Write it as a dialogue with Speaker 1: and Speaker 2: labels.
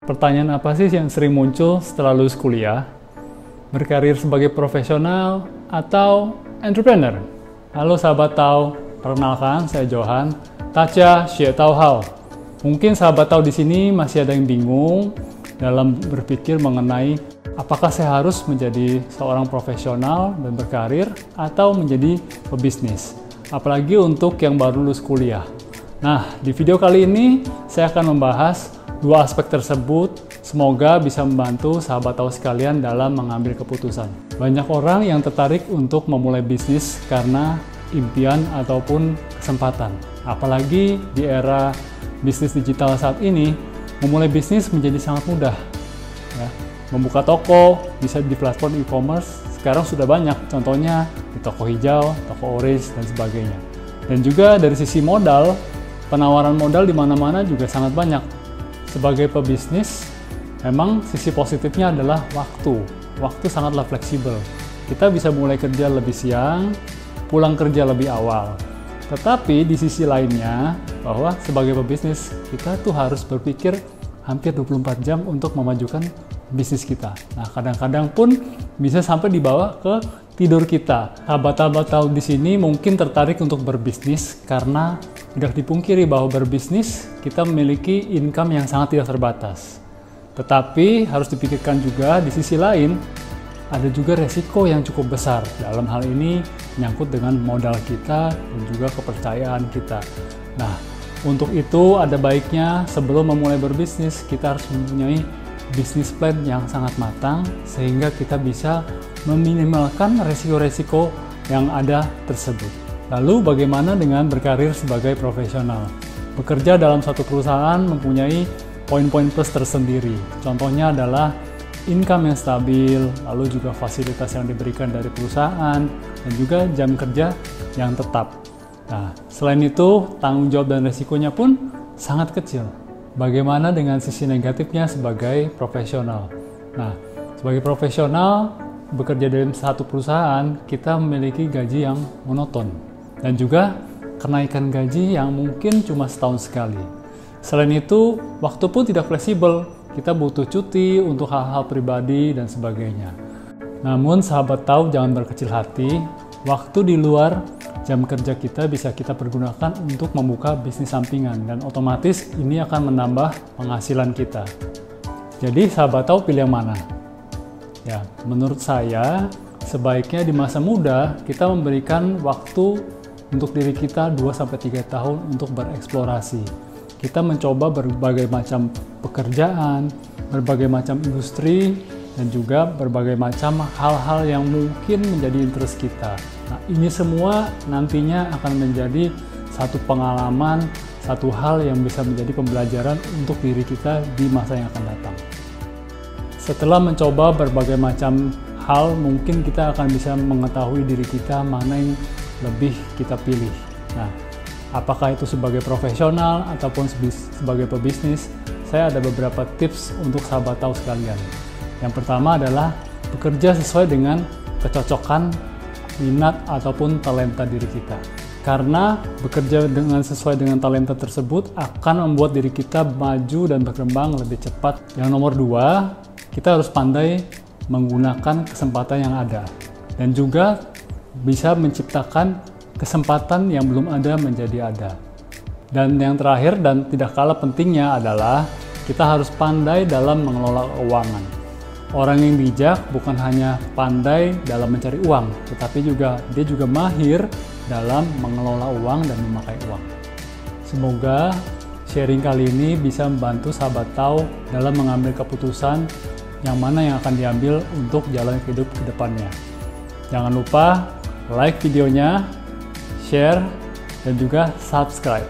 Speaker 1: Pertanyaan apa sih yang sering muncul setelah lulus kuliah? Berkarir sebagai profesional atau entrepreneur? Halo sahabat Tau, perkenalkan saya Johan, Tacha Xie Tau Hao. Mungkin sahabat Tau di sini masih ada yang bingung dalam berpikir mengenai apakah saya harus menjadi seorang profesional dan berkarir atau menjadi pebisnis. Apalagi untuk yang baru lulus kuliah. Nah, di video kali ini saya akan membahas dua aspek tersebut, semoga bisa membantu sahabat Tau sekalian dalam mengambil keputusan. Banyak orang yang tertarik untuk memulai bisnis karena impian ataupun kesempatan. Apalagi di era bisnis digital saat ini, memulai bisnis menjadi sangat mudah. Ya, membuka toko bisa di platform e-commerce, sekarang sudah banyak, contohnya di toko hijau, toko orange, dan sebagainya. Dan juga dari sisi modal, penawaran modal di mana-mana juga sangat banyak. Sebagai pebisnis, memang sisi positifnya adalah waktu. Waktu sangatlah fleksibel. Kita bisa mulai kerja lebih siang, pulang kerja lebih awal. Tetapi di sisi lainnya, bahwa sebagai pebisnis, kita tuh harus berpikir hampir 24 jam untuk memajukan bisnis kita. Nah, kadang-kadang pun bisa sampai dibawa ke tidur kita. Sahabat-sahabat Tau di sini mungkin tertarik untuk berbisnis karena tidak dipungkiri bahwa berbisnis kita memiliki income yang sangat tidak terbatas. Tetapi harus dipikirkan juga di sisi lain ada juga resiko yang cukup besar. Dalam hal ini menyangkut dengan modal kita dan juga kepercayaan kita. Nah, untuk itu ada baiknya sebelum memulai berbisnis kita harus mempunyai bisnis plan yang sangat matang sehingga kita bisa meminimalkan resiko-resiko yang ada tersebut. Lalu bagaimana dengan berkarir sebagai profesional? Bekerja dalam satu perusahaan mempunyai poin-poin plus tersendiri. Contohnya adalah income yang stabil, lalu juga fasilitas yang diberikan dari perusahaan, dan juga jam kerja yang tetap. Nah, selain itu, tanggung jawab dan resikonya pun sangat kecil. Bagaimana dengan sisi negatifnya sebagai profesional? Nah, sebagai profesional, bekerja dalam satu perusahaan, kita memiliki gaji yang monoton. Dan juga kenaikan gaji yang mungkin cuma setahun sekali. Selain itu, waktu pun tidak fleksibel. Kita butuh cuti untuk hal-hal pribadi dan sebagainya. Namun, sahabat Tau jangan berkecil hati. Waktu di luar jam kerja kita bisa kita pergunakan untuk membuka bisnis sampingan. Dan otomatis ini akan menambah penghasilan kita. Jadi, sahabat Tau pilih yang mana? Ya, menurut saya, sebaiknya di masa muda kita memberikan waktu untuk diri kita 2-3 tahun untuk bereksplorasi. Kita mencoba berbagai macam pekerjaan, berbagai macam industri, dan juga berbagai macam hal-hal yang mungkin menjadi interest kita. Nah, ini semua nantinya akan menjadi satu pengalaman, satu hal yang bisa menjadi pembelajaran untuk diri kita di masa yang akan datang. Setelah mencoba berbagai macam hal, mungkin kita akan bisa mengetahui diri kita mana yang lebih kita pilih. Nah, apakah itu sebagai profesional ataupun sebagai pebisnis, saya ada beberapa tips untuk sahabat Tau sekalian. Yang pertama adalah bekerja sesuai dengan kecocokan, minat, ataupun talenta diri kita. Karena bekerja sesuai dengan talenta tersebut akan membuat diri kita maju dan berkembang lebih cepat. Yang nomor 2, kita harus pandai menggunakan kesempatan yang ada. Dan juga bisa menciptakan kesempatan yang belum ada menjadi ada. Dan yang terakhir dan tidak kalah pentingnya adalah kita harus pandai dalam mengelola keuangan. Orang yang bijak bukan hanya pandai dalam mencari uang, tetapi dia juga mahir dalam mengelola uang dan memakai uang. Semoga sharing kali ini bisa membantu sahabat Tau dalam mengambil keputusan yang mana yang akan diambil untuk jalan hidup ke depannya. Jangan lupa like videonya, share, dan juga subscribe.